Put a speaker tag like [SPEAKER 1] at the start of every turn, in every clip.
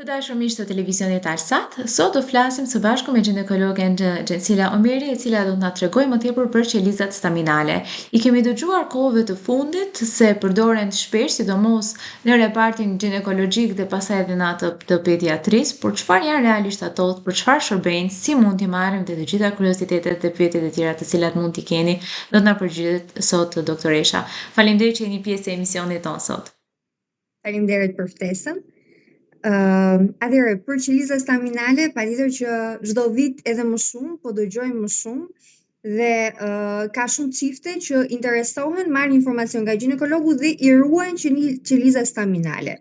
[SPEAKER 1] Të dashur miq të televizionit Alsat, sot do flasim së bashku me ginekologen Gjensila Omeri, e cila do të na tregojë më tepër për qelizat staminale. I kemi dëgjuar kohëve të fundit se përdoren shpesh, sidomos në repartin ginekologjik dhe pastaj edhe në atë të pediatrisë, por çfarë janë realisht ato, për çfarë shërbejnë, si mund t'i marrim dhe të gjitha kuriozitetet dhe pyetjet e tjera të cilat mund t'i keni, do të na përgjigjet sot doktoresha. Faleminderit që jeni pjesë e emisionit ton sot.
[SPEAKER 2] Faleminderit për ftesën. Atëherë, për qelizat staminale, patjetër që çdo vit edhe më shumë, po dëgjojmë më shumë dhe ka shumë çifte që interesohen, marrin informacion nga ginekologu dhe i ruajnë qelizat staminale.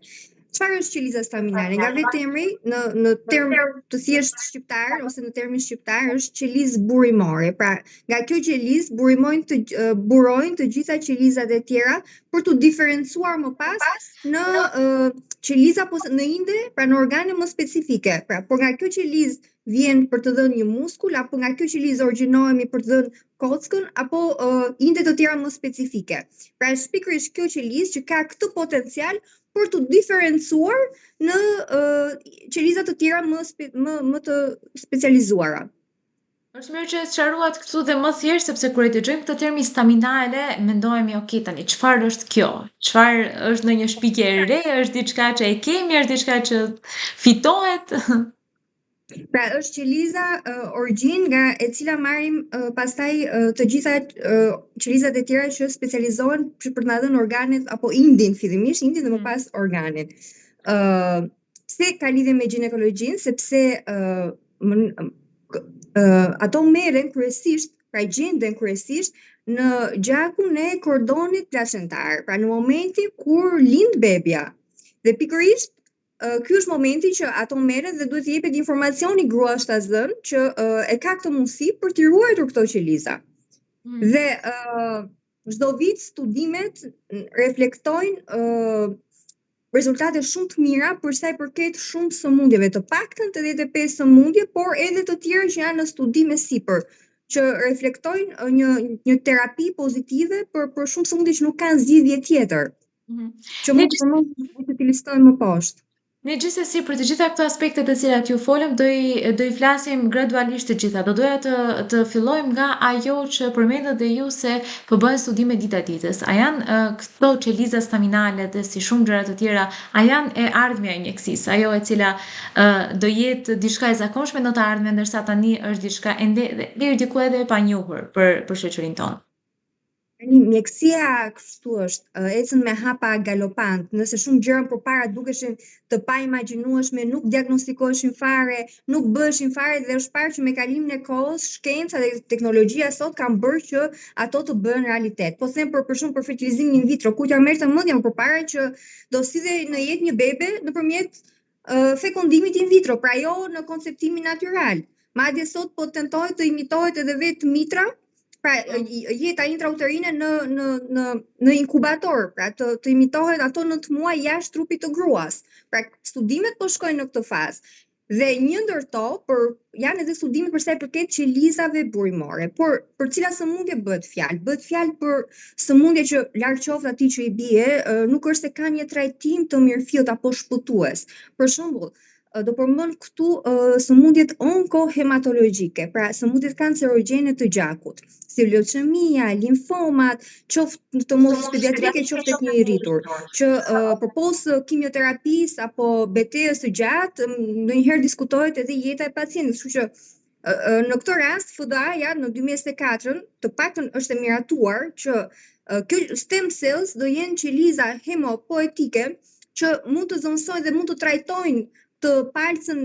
[SPEAKER 2] Çfarë është qeliza staminale? Nga vetë emri, në term të thjesht shqiptar ose në termin shqiptar është qelizë burimore. Pra, nga kjo qelizë burojnë të gjitha qelizat e tjera për të diferencuar më pas në qeliza në inde, pra në organe më specifike. Pra, por nga kjo qelizë vjen për të dhënë një muskull, apo nga kjo qelizë origjinohemi për të dhënë kockën, apo inde të tjera më specifike. Pra, është pikërisht kjo qelizë që ka këtë potencial për të diferencuar në qelizat të tjera më të specializuara.
[SPEAKER 1] Është mirë që e sqaruat këtu dhe më thjesht sepse kur e dëgjojmë këtë termi staminale, mendohemi ok tani çfarë është kjo? Çfarë është ndonjë shpikje e re, është diçka që e kemi, është diçka që fitohet?
[SPEAKER 2] Pra, është qeliza origjinë nga e cila marrim pastaj të gjitha qelizat e tjera që specializohen për të na dhënë organet apo indin fillimisht, indin dhe më pas organet. Pse ka lidhje me ginekologjinë? Sepse ato merren kryesisht, pra gjenden kryesisht në gjakun e kordonit placentar, pra në momentin kur lind bebja. Dhe pikërisht ky është momenti që ato merren dhe duhet t'i jepet informacioni gruas shtazën që e ka këtë mundësi për t'i ruajtur këto qeliza. Dhe çdo vit studimet reflektojnë rezultate shumë të mira për sa i përket shumë sëmundjeve, të paktën 85 sëmundje, por edhe të tjera që janë në studime sipër, që reflektojnë një terapi pozitive për shumë sëmundje që nuk kanë zgjidhje tjetër. Që mund të t'i listojmë më poshtë.
[SPEAKER 1] Ne gjithsesi për të gjitha këto aspekte të cilat ju folëm do i flasim gradualisht të gjitha. Do doja të fillojmë nga ajo që përmendët dhe ju se po bëhen studime dita ditës. A janë këto qeliza staminale dhe si shumë gjëra të tjera, a janë e ardhmja e mjekësisë, ajo e cila do jetë diçka e zakonshme në të ardhmen, ndërsa tani është diçka deri diku edhe e panjohur për shoqërinë tonë.
[SPEAKER 2] Mjekësia kështu është, ecën me hapa galopant, nëse shumë gjëra përpara dukeshin të paimagjinueshme, nuk diagnostikoheshin fare, nuk bëheshin fare dhe është parë që me kalimin e kohës, shkenca dhe teknologjia sot kanë bërë që ato të bëhen realitet. Po them për shumë për fertilizimin in vitro, kujt ja merrte mendjen përpara që do sidhej në jetë një bebe nëpërmjet fekundimit in vitro, pra jo në konceptimin natyral. Madje sot po tentohet të imitohet edhe vetë mitra, pra jeta intrauterine në inkubator, pra të imitohet ato 9 muaj jashtë trupit të gruas. Pra studimet po shkojnë në këtë fazë. Dhe një ndër to, janë edhe studimet për sa i përket qelizave burimore, por për cila sëmundje bëhet fjalë? Bëhet fjalë për sëmundje që larg qoftë atij që i bie, nuk është se ka një trajtim të mirëfillt apo shpëtues. Për shembull, do përmend këtu sëmundjet onkohematologjike, pra sëmundjet kancerogjene të gjakut, si leucemia, limfomat, qoftë të moshës pediatrike, qoftë tek një i rritur, që përpos kimioterapisë apo betejës së gjatë, ndonjëherë diskutohet edhe jeta e pacientit, kështu që në këtë rast FDA-ja në 2024 të paktën është e miratuar që kjo stem cells do jenë qeliza hemopoetike që mund të zonësojnë dhe mund të trajtojnë të palcën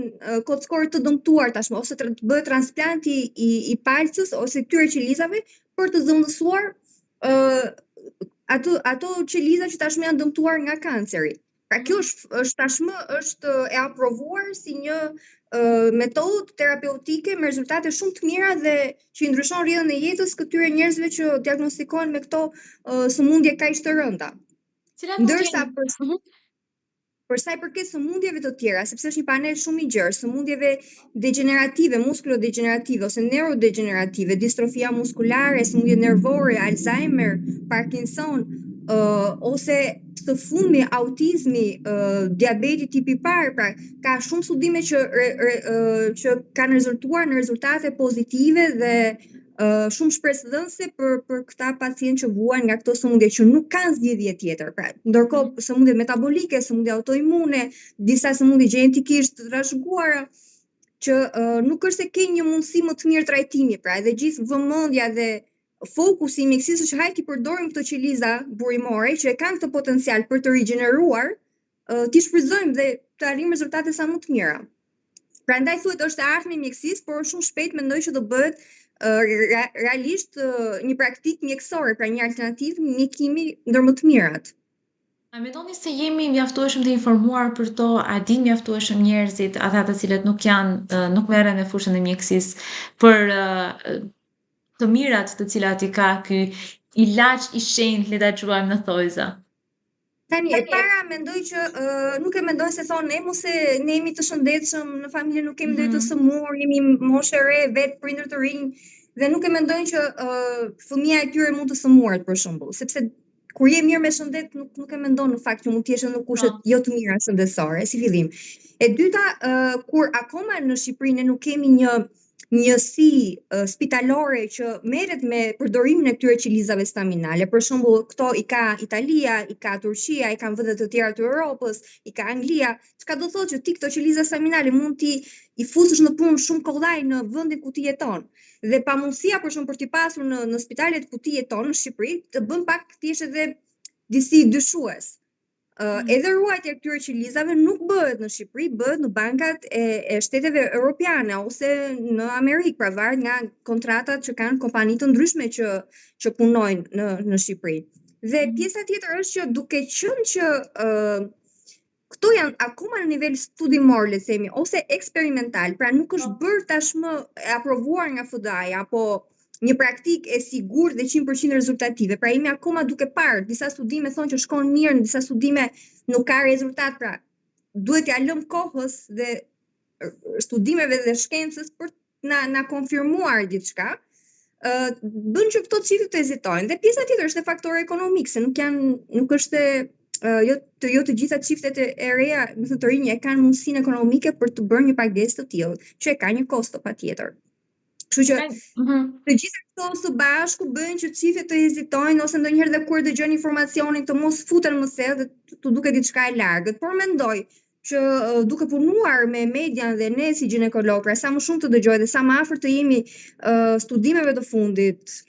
[SPEAKER 2] kockore të dëmtuar tashmë, ose të bëhet transplanti i palcës ose këtyre qelizave për të zëvendësuar ato qeliza që tashmë janë dëmtuar nga kanceri. Pra kjo është tashmë e aprovuar si një metodë terapeutike me rezultate shumë të mira dhe që i ndryshon rrjedhën e jetës këtyre njerëzve që diagnostikohen me këto sëmundje kaq të rënda. Ndërsa për sa i përket sëmundjeve të tjera, sepse është një panel shumë i gjerë, sëmundjeve degenerative, muskulodegenerative ose neurodegenerative, distrofia muskulare, sëmundje nervore, Alzheimer, Parkinson, ose së fundmi autizmi, diabeti tipi parë, pra ka shumë studime që kanë rezultuar në rezultate pozitive dhe shumë shpresëdhënëse për këta pacientë që vuajnë nga këto sëmundje që nuk kanë zgjidhje tjetër. Pra, ndërkohë sëmundje metabolike, sëmundje autoimune, disa sëmundje gjenetikisht të trashëguara, që nuk është se ke një mundësi më të mirë trajtimi, pra edhe gjithë vëmendja dhe fokusi i mjekësisë është hajde të përdorim këto qeliza burimore që e kanë këtë potencial për të rigjeneruar, t'i shfrytëzojmë dhe të arrijmë rezultate sa më të mira. Prandaj thuhet është e ardhmja e mjekësisë, por shumë shpejt mendoj që do bëhet realisht një praktikë mjekësore, pra një alternativë mjekimi ndër më të mirat.
[SPEAKER 1] A mendoni se jemi mjaftueshëm të informuar për to, a din mjaftueshëm njerëzit, ata të cilët nuk merren në fushën e mjekësisë për të mirat të cilat i ka ky ilaç i shenjtë, le ta quajmë në thojza?
[SPEAKER 2] Tani, e para mendoj që nuk e mendoj se thonë ne mos e ne jemi të shëndetshëm, në familje nuk kemi ndonjë të sëmurë, jemi moshë e re, vetë prindër të rinj dhe nuk e mendojnë që fëmia e tyre mund të sëmurët për shembull, sepse kur je mirë me shëndet nuk e mendon në fakt që mund të jesh në kushte jo të mira shëndetësore, si fillim. E dyta, kur akoma në Shqipëri ne nuk kemi një njësi spitalore që merret me përdorimin e këtyre qelizave staminale. Për shembull, këto i ka Italia, i ka Turqia, i kanë vende të tjera të Europës, i ka Anglia, çka do thotë që ti këto qeliza staminale mund i fusësh në punë shumë kollaj në vendin ku ti jeton. Dhe pamundësia për shembull për t'i pasur në spitalet ku ti jeton në Shqipëri të bën pak ti jesh edhe disi dyshues. Edhe ruajtja e këtyre qelizave nuk bëhet në Shqipëri, bëhet në bankat e shteteve europiane ose në Amerikë, pra varet nga kontratat që kanë kompani të ndryshme që punojnë në Shqipëri. Dhe pjesa tjetër është që duke qenë që këto janë akoma në nivel studimor, le të themi, ose eksperimental, pra nuk është bërë tashmë e aprovuar nga FDA-ja apo një praktikë e sigurt dhe 100% rezultative. Pra jemi akoma duke parë, disa studime thonë që shkon mirë, në disa studime nuk ka rezultat, pra duhet t'ia lëm kohës dhe studimeve dhe shkencës për na konfirmuar diçka. Bën që këto çifte të hezitojnë. Dhe pjesa tjetër është faktori ekonomik, se nuk është jo të gjitha çiftet e reja, më thënë të rinj, e kanë mundësinë ekonomike për të bërë një pagesë të tillë, që e ka një kosto patjetër. Kështu që të gjitha këto së bashku bëjnë që çiftet të hezitojnë ose ndonjëherë dhe kur dëgjojnë informacionin të mos futen më thellë dhe të duket diçka e largët. Por mendoj që duke punuar me median dhe ne si ginekolog, pra sa më shumë të dëgjoj dhe sa më afër të jemi studimeve të fundit,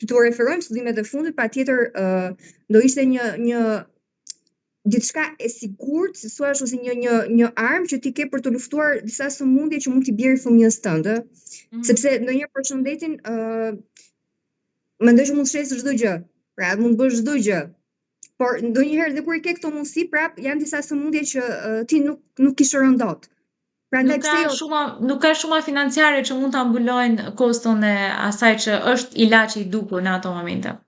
[SPEAKER 2] të referojmë studimet e fundit, patjetër do ishte një diçka e sigurt, si thua, ose një armë që ti ke për të luftuar disa sëmundje që mund t'i bjerë fëmijës tënd, sepse ndonjëherë për shëndetin mendoj që mund shesë çdo gjë, pra mund bësh çdo gjë. Por ndonjëherë dhe kur i ke këto mundësi, prap janë disa sëmundje që ti nuk i shëron dot.
[SPEAKER 1] Prandaj nuk ka shuma financiare që mund ta mbulojnë koston e asaj që është ilaçi i dukur në ato momente.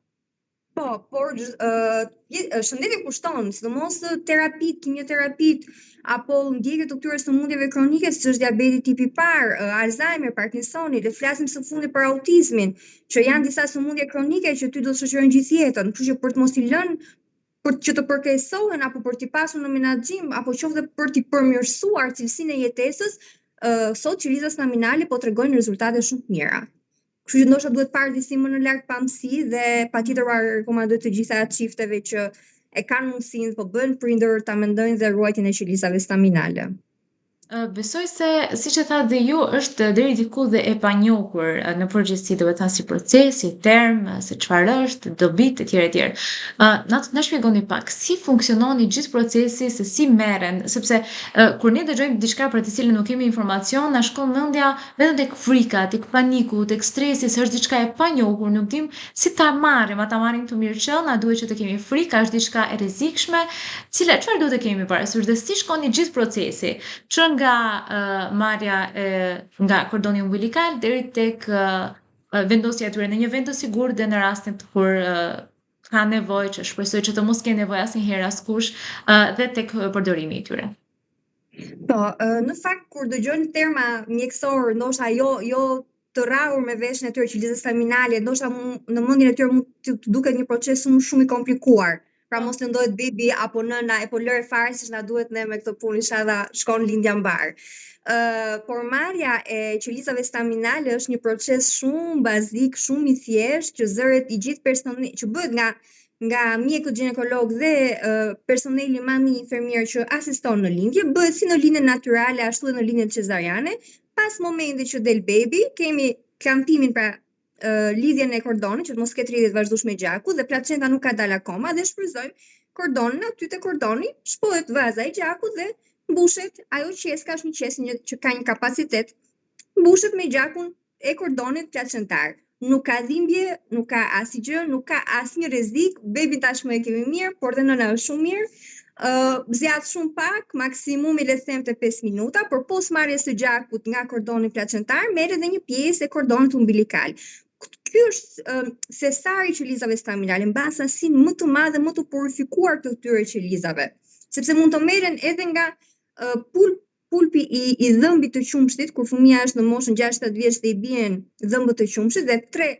[SPEAKER 2] Po, por shëndeti kushton, sidomos terapit, kimioterapit, apo ndjekjet të këtyre sëmundjeve kronike, siç është diabeti tipi parë, Alzheimer, Parkinsoni, le flasim së fundi për autizmin, që janë disa sëmundje kronike që ty do të shoqërojnë gjithë jetën, kështu që për të mos i lënë për që të përkeqësohen apo për t'i pasur në menaxhim apo qoftë për t'i përmirësuar cilësinë e jetesës, sot qeliza staminale po tregojnë rezultate shumë të mira. Kështu që ndoshta duhet parë disi më në larg pamësi dhe patjetër rekomandoj të gjitha çifteve që e kanë mundësinë, po bën prindër ta mendojnë dhe ruajtjen e qelizave staminale.
[SPEAKER 1] Besoj se, siç e tha dhe ju, është deri diku dhe e panjohur në përgjithësi, do të thënë si proces, si term, se çfarë është, dobit e tjerë e tjerë. Na shpjegoni pak si funksionon i gjithë procesi, se si merren, sepse kur ne dëgjojmë diçka për të cilën nuk kemi informacion, na shkon mendja vetëm tek frika, tek paniku, tek stresi, se është diçka e panjohur, nuk dim si ta marrim, a ta marrim të mirëqëll, na duhet që të kemi frikë, është diçka e rrezikshme, çfarë duhet të kemi parasysh dhe si shkon i gjithë procesi, që nga marrja nga kordoni umbilikal deri tek vendosja e tyre në një vend të sigurt dhe në rastin kur ka nevojë, që shpresoj që të mos kenë nevojë asnjëherë askush, dhe tek përdorimi i tyre.
[SPEAKER 2] Po, në fakt kur dëgjojnë terma mjekësor, ndoshta jo të rrahur me veshën e tyre qelizës staminale, ndoshta në mendjen e tyre mund të duket një proces shumë i komplikuar. pra mos lëndohet bebi apo nëna e po lëre fare siç na duhet ne me këtë punë inshallah shkon lindja mbar. Por marrja e qelizave staminale është një proces shumë bazik, shumë i thjeshtë që zëret i gjithë personeli që bëhet nga mjekët ginekolog dhe personeli mami infermier që asiston në lindje, bëhet si në lindjen natyrale ashtu edhe në lindjen cezariane. Pas momentit që del bebi, kemi klampimin pra lidhjen e kordonit që të mos ketë rrjedhje të vazhdueshme gjaku dhe placenta nuk ka dalë akoma dhe shfryzojmë kordonin aty te kordoni, shpohet vaza e gjakut dhe mbushet ajo qeska, është një qesë që ka një kapacitet, mbushet me gjakun e kordonit placentar. Nuk ka dhimbje, nuk ka asgjë, nuk ka asnjë rrezik, bebin tashmë e kemi mirë, por dhe nëna është shumë mirë. Zjat shumë pak, maksimumi le të them te 5 minuta, por pos marrjes së gjakut nga kordoni placentar, merret edhe një pjesë e kordonit umbilikal. Ky është sesari i qelizave staminale, mbas sasinë më të madhe, më të purifikuar të këtyre qelizave, sepse mund të merren edhe nga pulpi i dhëmbit të qumshtit, kur fëmia është në moshën 6-7 vjeç dhe i bien dhëmbët të qumshit dhe 3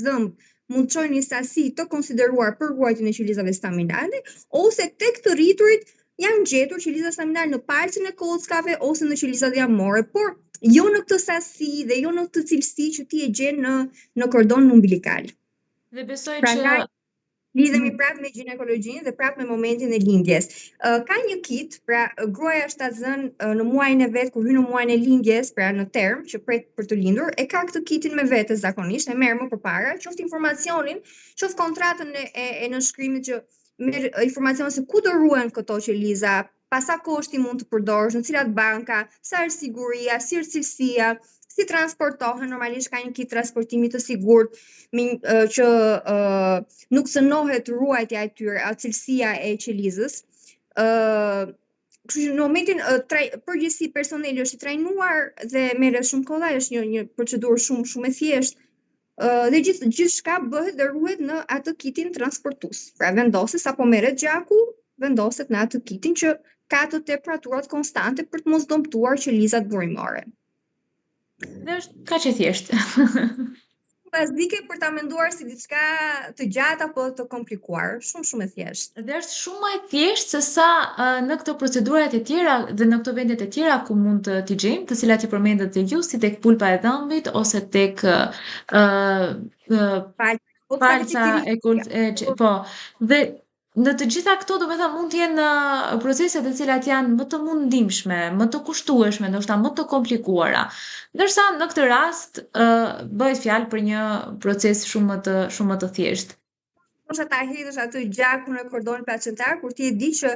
[SPEAKER 2] dhëmb mund të çojnë një sasi të konsideruar për ruajtjen e qelizave staminale, ose tek të rriturit janë gjetur qeliza staminale në palcin e kockave ose në qelizat jamore, por jo në këtë sasi dhe jo në këtë cilësi që ti e gjen në kordonin umbilikal.
[SPEAKER 1] Dhe besoj
[SPEAKER 2] Pra
[SPEAKER 1] që
[SPEAKER 2] lidhemi prapë me ginekologjinë dhe prapë me momentin e lindjes. Ka një kit, pra gruaja shtatzën në muajin e vet kur hyn në muajin e lindjes, pra në term që pret për të lindur, e ka këtë kitin me vete zakonisht, e merr më përpara, qoftë informacionin, qoftë kontratën e nënshkrimit që merr informacion se ku do ruhen këto qeliza, pa sa koshti mund të përdorësh, në cilat banka, sa është siguria, si është cilësia, si transportohen, normalisht ka një kit transportimi të sigurt që nuk cënohet ruajtja e tyre, cilësia e qelizës. Kështu që në momentin përgjithësi personeli është i trajnuar dhe merret shumë kollaj, është një procedurë shumë e thjeshtë. Dhe gjithçka bëhet dhe ruhet në atë kitin transportues. Pra vendoset sapo merret gjaku, vendoset në atë kitin që ka të temperaturat konstante për të mos dëmtuar qelizat burimore.
[SPEAKER 1] Dhe është kaq e thjeshtë.
[SPEAKER 2] Bazike për ta menduar si diçka të gjatë apo të komplikuar, shumë e thjeshtë.
[SPEAKER 1] Dhe është shumë më e thjeshtë se sa në këto procedurat e tjera dhe në këto vendet e tjera ku mund t'i gjejmë, të cilat i përmendet dhe ju, si tek pulpa e dhëmbit ose tek palca po. Dhe në të gjitha këto, domethënë, mund të jenë procese të cilat janë më të mundimshme, më të kushtueshme, ndoshta më të komplikuara. Ndërsa në këtë rast bëhet fjalë për një proces shumë më të thjeshtë.
[SPEAKER 2] Mosha ta hedhësh atë gjakun e kordonit placentar kur ti e di që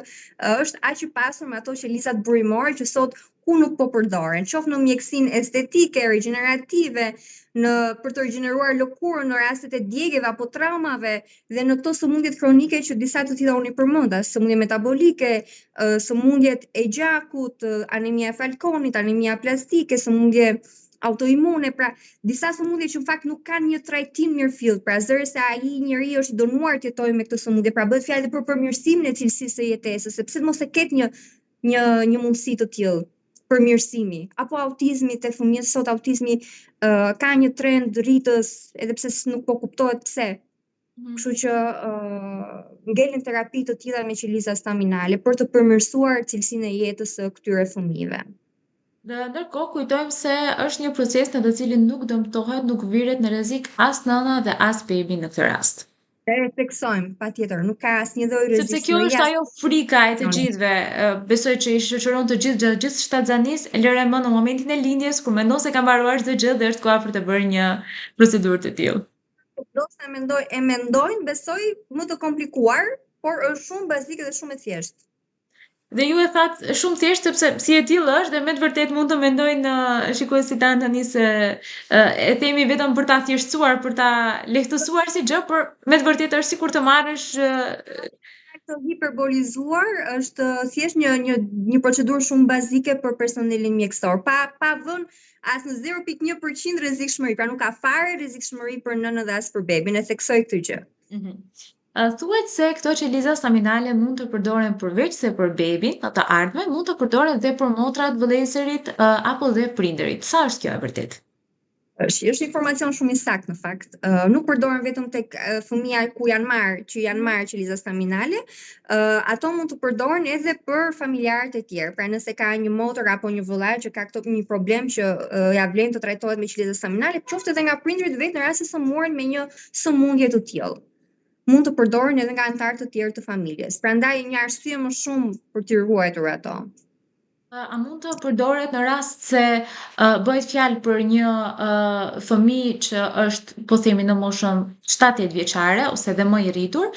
[SPEAKER 2] është aq i pasur me ato qelizat burimore që sot ku nuk po përdoren, qoftë në mjekësinë estetike, regenerative, për të rigjeneruar lëkurën në rastet e djegjeve apo traumave dhe në këto sëmundjet kronike që disa të tilla unë i përmenda, sëmundje metabolike, sëmundjet e gjakut, anemia e Falconit, anemia plastike, sëmundje autoimune, pra disa sëmundje që në fakt nuk kanë një trajtim mirëfillt, pra zëri se ai njeriu është i dënuar të jetojë me këtë sëmundje, pra bëhet fjalë për përmirësimin e cilësisë së jetesës, sepse mos e ketë një mundësi të tillë përmirësimi, apo autizmi te fëmijët sot, autizmi ka një trend rritës, edhe pse nuk po kuptohet pse. Kështu që ngelen terapi të tilla me qeliza staminale për të përmirësuar cilësinë e jetës së këtyre fëmijëve.
[SPEAKER 1] Dhe ndërkohë kujtojmë se është një proces në të cilin nuk dëmtohet, nuk virret në rrezik as nëna dhe as bebi në këtë rast.
[SPEAKER 2] E theksojmë, patjetër, nuk ka asnjë lloj rreziqi.
[SPEAKER 1] Sepse kjo është ajo frika e të gjithëve. Besoj që i shoqëron të gjithë shtatzanisë, e lëre më në momentin e lindjes kur mendon se ka mbaruar çdo gjë dhe është koha për të bërë një procedurë të tillë.
[SPEAKER 2] Ndoshta mendojnë, besoj më të komplikuar, por është shumë bazike dhe shumë e thjeshtë.
[SPEAKER 1] Dhe ju e thatë shumë thjesht sepse si e tillë është dhe me të vërtet mund të mendojnë shikuesit tanë tani se e themi vetëm për ta thjeshtësuar, për ta lehtësuar si gjë, por me të vërtet është sikur të marrësh
[SPEAKER 2] të hiperbolizuar, është thjesht një procedurë shumë bazike për personelin mjekësor, pa vënë as në 0.1% rrezikshmëri, pra nuk ka fare rrezikshmëri për nënën dhe as për bebin, e theksoj këtë gjë.
[SPEAKER 1] Thuhet se këto qeliza staminale mund të përdoren përveç se për bebin, në të ardhmen, mund të përdoren dhe për motrat, vëllezërit apo dhe prindërit. Sa është kjo e vërtet?
[SPEAKER 2] Është informacion shumë i saktë në fakt. Nuk përdoren vetëm tek fëmija ku janë marrë qeliza staminale, ato mund të përdoren edhe për familjarët e tjerë. Pra nëse ka një motër apo një vëllai që ka një problem që ja vlen të trajtohet me qeliza staminale, qoftë edhe nga prindrit vetë në rast se sëmuren me një sëmundje të tillë. Mund të përdoren edhe nga anëtarë të tjerë të familjes. Prandaj një arsye më shumë për t'i ruajtur ato.
[SPEAKER 1] A mund të përdoret në rast se bëhet fjalë për një fëmijë që është, po themi, në moshën 7-8 vjeçare ose edhe më i rritur,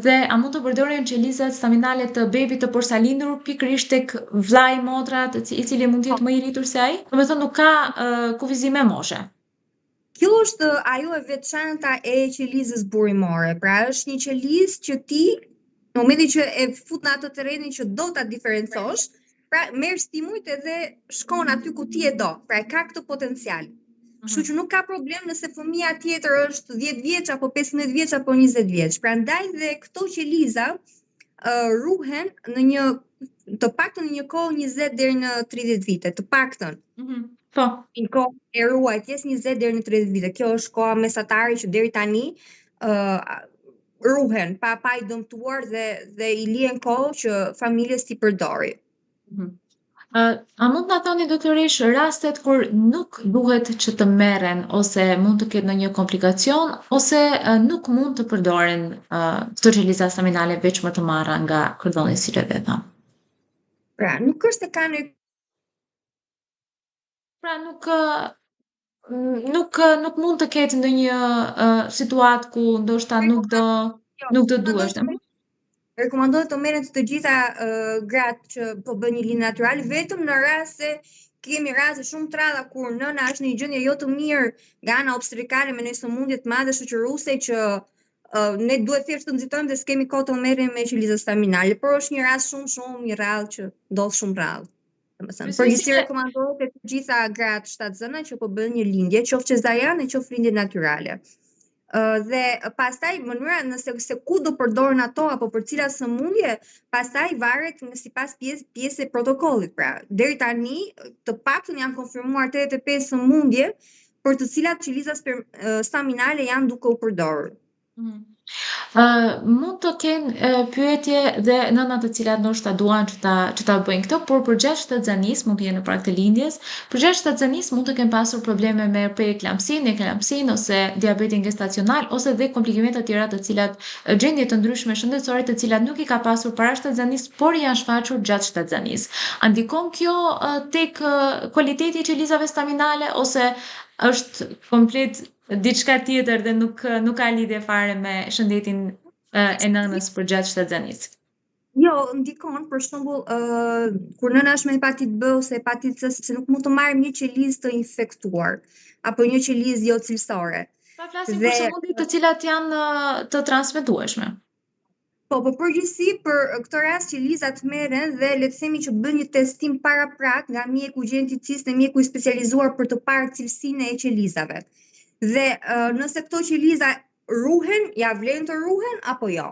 [SPEAKER 1] dhe a mund të përdoren qelizat staminale të bebit të porsalindur pikërisht tek vllai, motra, i cili mund të jetë më i rritur se ai? Domethënë nuk ka kufizim me moshe.
[SPEAKER 2] Kjo është ajo e veçanta e qelizës burimore. Pra është një qelizë që ti, në momentin që e fut në atë terrenin që do ta diferencosh, pra merr stimujt edhe shkon aty ku ti e do. Pra e ka këtë potencial. Kështu që nuk ka problem nëse fëmia tjetër është 10 vjeç apo 15 vjeç apo 20 vjeç. Prandaj dhe këto qeliza ruhen në një të paktën në një kohë 20 deri në 30 vite, të paktën.
[SPEAKER 1] Po.
[SPEAKER 2] Një kohë e ruajtjes 20 deri në 30 vite. Kjo është koha mesatare që deri tani ruhen pa i dëmtuar dhe i lihen kohë që familjes t'i përdori.
[SPEAKER 1] A mund na thoni doktorish rastet kur nuk duhet që të merren ose mund të ketë ndonjë komplikacion ose nuk mund të përdoren këto qeliza staminale veç më të marra nga kordoni si e tha?
[SPEAKER 2] Pra, nuk është se kanë
[SPEAKER 1] Pra nuk mund të ketë ndonjë situatë ku ndoshta nuk do duhesh.
[SPEAKER 2] Rekomandohet të merren të gjitha gratë që po bën një lindje natyrale, vetëm në rast se kemi raste shumë të rralla kur nëna është në një gjendje jo të mirë nga ana obstetrikale me një sëmundje të madhe shoqëruese që ne duhet thjesht të nxitojmë dhe s'kemi kohë të merrem me qeliza staminale, por është një rast shumë i rrallë që ndodh shumë rrallë. Domethënë, përgjithësi rekomandohet të gjitha gratë shtatzëna që po bën një lindje, qoftë cezariane, qoftë lindje natyrale. Dhe pastaj mënyra nëse se ku do përdoren ato apo për cilat sëmundje, pastaj varet nga sipas pjesë e protokollit. Pra, deri tani të paktën janë konfirmuar 85 sëmundje për të cilat qeliza staminale janë duke u përdorur.
[SPEAKER 1] Mund të kenë pyetje dhe nënat të cilat ndoshta duan që ta bëjnë këto, por për gjashtë shtatzanis mund të jenë në prag të lindjes. Për gjashtë shtatzanis mund të kenë pasur probleme me preeklamsin ose diabetin gestacional ose dhe komplikime të tjera të cilat gjendje të ndryshme shëndetësore të cilat nuk i ka pasur para shtatzanis, por janë shfaqur gjatë shtatzanis. A ndikon kjo tek kualiteti i qelizave staminale ose është komplet diçka tjetër dhe nuk ka lidhje fare me shëndetin e nënës për gjatë shtatzanisë?
[SPEAKER 2] Jo, ndikon, për shembull, kur nëna është me hepatit B ose hepatit C, sepse nuk mund të marrim një qelizë të infektuar apo një qelizë jo cilësore.
[SPEAKER 1] Pa flasim për sëmundjet të cilat janë të transmetueshme.
[SPEAKER 2] Po, përgjithësi për këtë rast qelizat merren dhe le të themi që bën një testim paraprak nga mjeku gjeneticis dhe mjeku i specializuar për të parë cilësinë e qelizave. Dhe nëse këto qeliza ruhen, ja vlen të ruhen apo jo.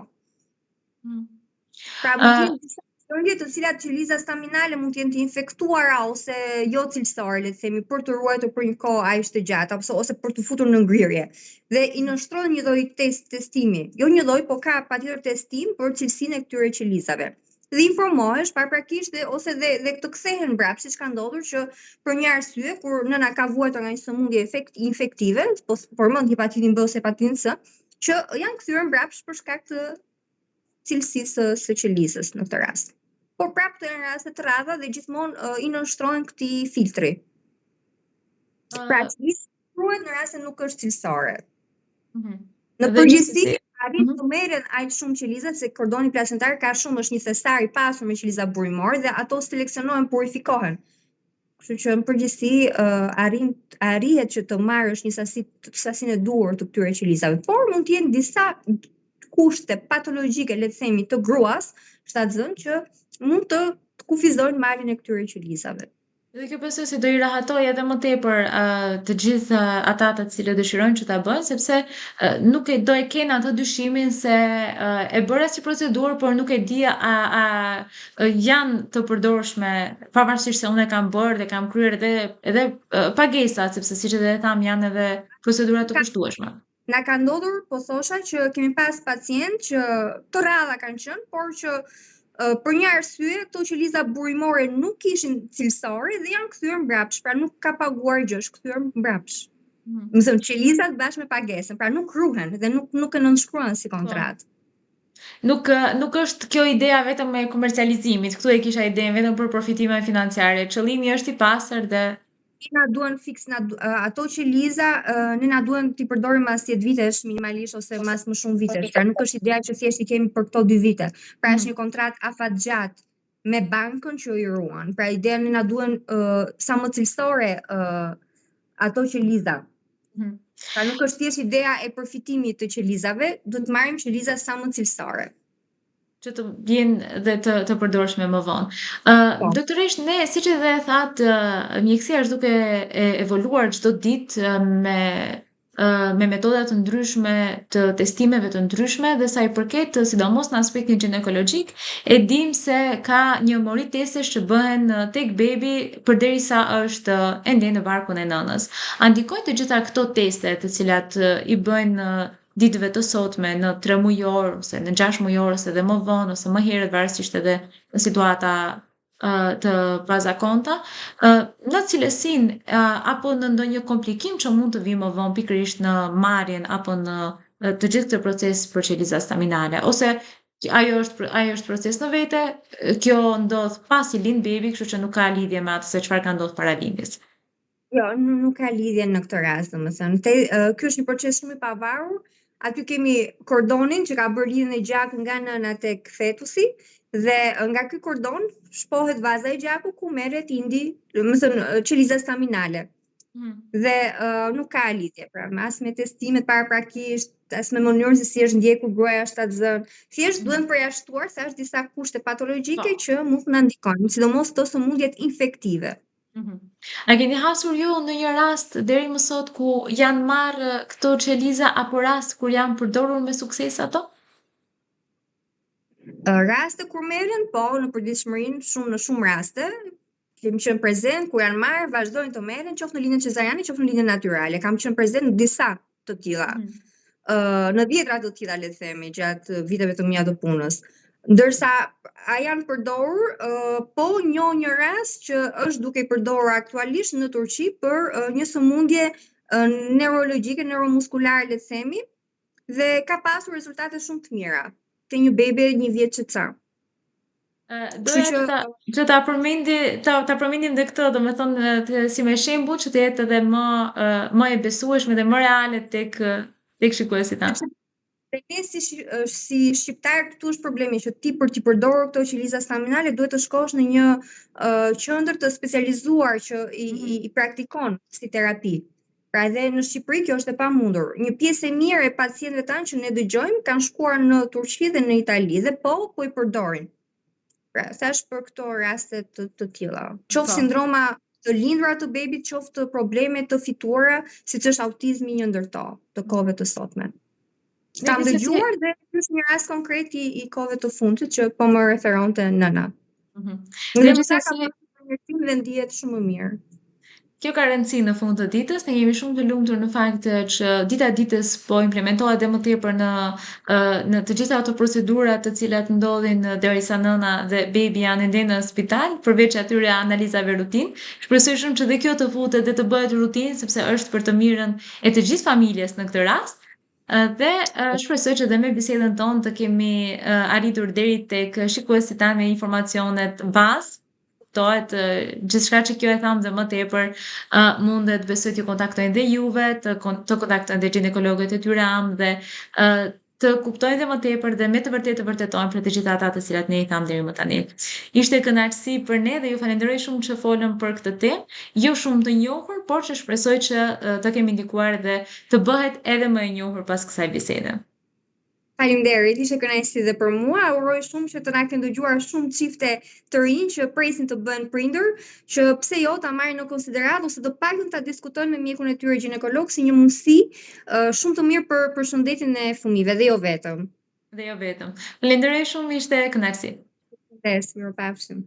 [SPEAKER 2] Pra mund të jenë disa gjendje të cilat qeliza staminale mund të jenë të infektuara ose jo cilësore, le të themi, për të ruajtur për një kohë aq të gjatë ose për të futur në ngrirje. Dhe i nënshtrohet një lloj testimi. Jo një lloj, po ka patjetër testim për cilësinë e këtyre qelizave. Dhe informohesh paraprakisht ose dhe të kthehen mbrapsht, siç ka ndodhur që për një arsye kur nëna ka vuajtur nga një sëmundje infektive, po përmend hepatitin B ose hepatitin C, që janë kthyer mbrapsht për shkak të cilësisë së qelizës në këtë rast. Por prapë të raste të rralla dhe gjithmonë i nënshtrohen këtij filtri. Pra, ruhet në rast se nuk është cilësore. Në përgjithësi arrin të merren aq shumë qeliza se kordoni placentar ka shumë, është një thestar i pasur me qeliza burimore dhe ato seleksionohen, purifikohen. Kështu që në përgjithësi arrihet që të marrësh një sasinë e duhur të këtyre qelizave, por mund të jenë disa kushte patologjike, le të themi, të gruas shtatzën që mund të kufizojnë marrjen e këtyre qelizave.
[SPEAKER 1] Dhe kjo besoj se do i rahatoj edhe më tepër të gjithë ata të cilët dëshirojnë që ta bëjnë, sepse nuk e do e kenë atë dyshimin se e bëra si procedurë, por nuk e di janë të përdorshme, pavarësisht se unë e kam bërë dhe kam kryer edhe pagesat, sepse siç edhe tham janë edhe procedura të kushtueshme.
[SPEAKER 2] Na ka ndodhur, po thosha që kemi pas pacient që të rralla kanë qenë, por që për një arsye këto qeliza burimore nuk ishin cilësore dhe janë kthyer mbrapsht, pra nuk ka paguar gjë, është kthyer mbrapsht. Më thënë qelizat bashkë me pagesën, pra nuk ruhen dhe nuk e nënshkruan si
[SPEAKER 1] Po.
[SPEAKER 2] kontratë.
[SPEAKER 1] Nuk është kjo ideja vetëm e komercializimit, këtu e kisha idenë vetëm për profitime financiare. Qëllimi është i pastër dhe
[SPEAKER 2] Na duan fiks ato qeliza ne na duan t'i përdorim mas 10 vitesh minimalisht ose mas më shumë vitesh. Pra nuk është ideja që thjesht i kemi për këto 2 vite. Pra është një kontratë afatgjat me bankën që i ruan. Pra ideja ne na duan sa më cilësore ato qeliza. Pra nuk është thjesht ideja e përfitimit të qelizave, duhet të marrim qeliza sa më cilësore.
[SPEAKER 1] që të jenë dhe të përdorshme më vonë.
[SPEAKER 2] Po.
[SPEAKER 1] Doktoresh, ne siç edhe e thatë, mjekësia është duke evoluar çdo ditë me metoda të ndryshme të testimeve të ndryshme dhe sa i përket sidomos në aspektin ginekologjik, e dim se ka një mori testesh që bëhen tek bebi përderisa është ende në barkun e nënës. A ndikojnë të gjitha këto teste të cilat i bëjnë ditëve të sotme në 3 mujor ose në 6 mujor ose edhe më vonë ose më herët varësisht edhe në situata të pazakonta, në cilësinë apo në ndonjë komplikim që mund të vijë më vonë pikërisht në marrjen apo në të gjithë këtë proces për qeliza staminale ose ajo është proces në vete, kjo ndodh pasi lind bebi, kështu që nuk ka lidhje me atë se çfarë ka ndodhur para lindjes.
[SPEAKER 2] Jo, nuk ka lidhje në këtë rast, domethënë. Ky është një proces shumë i pavarur. Aty kemi kordonin që ka bërë lidhjen e gjakut nga nëna tek fetusi dhe nga ky kordon shpohet vaza e gjakut ku merret indi, domethënë qeliza staminale. Dhe nuk ka lidhje, pra, as me testimet paraprakisht, as me mënyrën se si është ndjekur gruaja shtatzën. Thjesht duhen përjashtuar se është disa kushte patologjike që mund të na ndikojnë, sidomos këto sëmundjet infektive.
[SPEAKER 1] A keni hasur ju në një rast deri më sot ku janë marrë këto qeliza apo rast kur janë përdorur me sukses ato?
[SPEAKER 2] Raste kur merren, po, në përditshmërinë në shumë raste kemi qenë prezent kur janë marrë, vazhdojnë të merren, qoftë në linjën cezariane, qoftë në linjën natyrale. Kam qenë prezent në disa të tilla. Në 10 të tilla, le të themi, gjatë viteve të mia të punës. Ndërsa a janë përdorur, po njoh një rast që është duke i përdorur aktualisht në Turqi për një sëmundje neurologjike, neuromuskulare, le të themi, dhe ka pasur rezultate shumë të mira te një bebe 1 vjeç e ca.
[SPEAKER 1] Doja që ta përmendim dhe këtë, domethënë si me shembull që të jetë edhe më e besueshme dhe më reale tek shikuesit tanë.
[SPEAKER 2] Dhe ne si shqiptar këtu është problemi që ti për t'i përdorur këto qeliza staminale duhet të shkosh në një qendër të specializuar që i praktikon si terapi. Pra edhe në Shqipëri kjo është e pamundur. Një pjesë e mirë e pacientëve tanë që ne dëgjojmë kanë shkuar në Turqi dhe në Itali dhe po i përdorin. Pra thash për këto raste të tilla. Qoftë sindroma të lindura të bebit, qoftë probleme të fituara, siç është autizmi një ndër to të kohëve të sotme. Kam dëgjuar dhe është një rast konkret i kohëve të fundit që po më referonte nëna. Dhe gjithsesi dhe ndihet shumë më mirë.
[SPEAKER 1] Kjo ka rëndësi në fund të ditës, ne jemi shumë të lumtur në fakt që dita ditës po implementohet dhe më tepër në të gjitha ato procedura të cilat ndodhin derisa nëna dhe bebi janë ende në spital, përveç atyre analizave rutinë. Shpresoj shumë që dhe kjo të futet dhe të bëhet rutinë, sepse është për të mirën e të gjithë familjes në këtë rast. Dhe shpresoj që dhe me bisedën tonë të kemi arritur deri tek shikuesit tanë me informacionet bazë. Kuptohet gjithçka që kjo e tham dhe më tepër mundet besoj t'ju kontaktojnë dhe juve, të kontaktojnë dhe ginekologët e tyre dhe të kuptojnë dhe më tepër dhe me të vërtetë të vërtetojnë për të gjitha ata të cilat ne i tham deri më tani. Ishte kënaqësi për ne dhe ju falenderoj shumë që folëm për këtë temë, jo shumë të njohur, por që shpresoj që të kemi ndikuar dhe të bëhet edhe më e njohur pas kësaj bisede.
[SPEAKER 2] Faleminderit, ishte kënaqësi dhe për mua. Uroj shumë që të na kenë dëgjuar shumë çifte të rinj që presin të bëhen prindër, që pse jo ta marrin në konsiderat ose të paktën ta diskutojnë me mjekun e tyre ginekolog si një mundësi shumë të mirë për shëndetin e fëmijëve dhe jo vetëm.
[SPEAKER 1] Dhe jo vetëm. Falenderoj shumë, ishte kënaqësi.
[SPEAKER 2] Sukses, mirupafshim.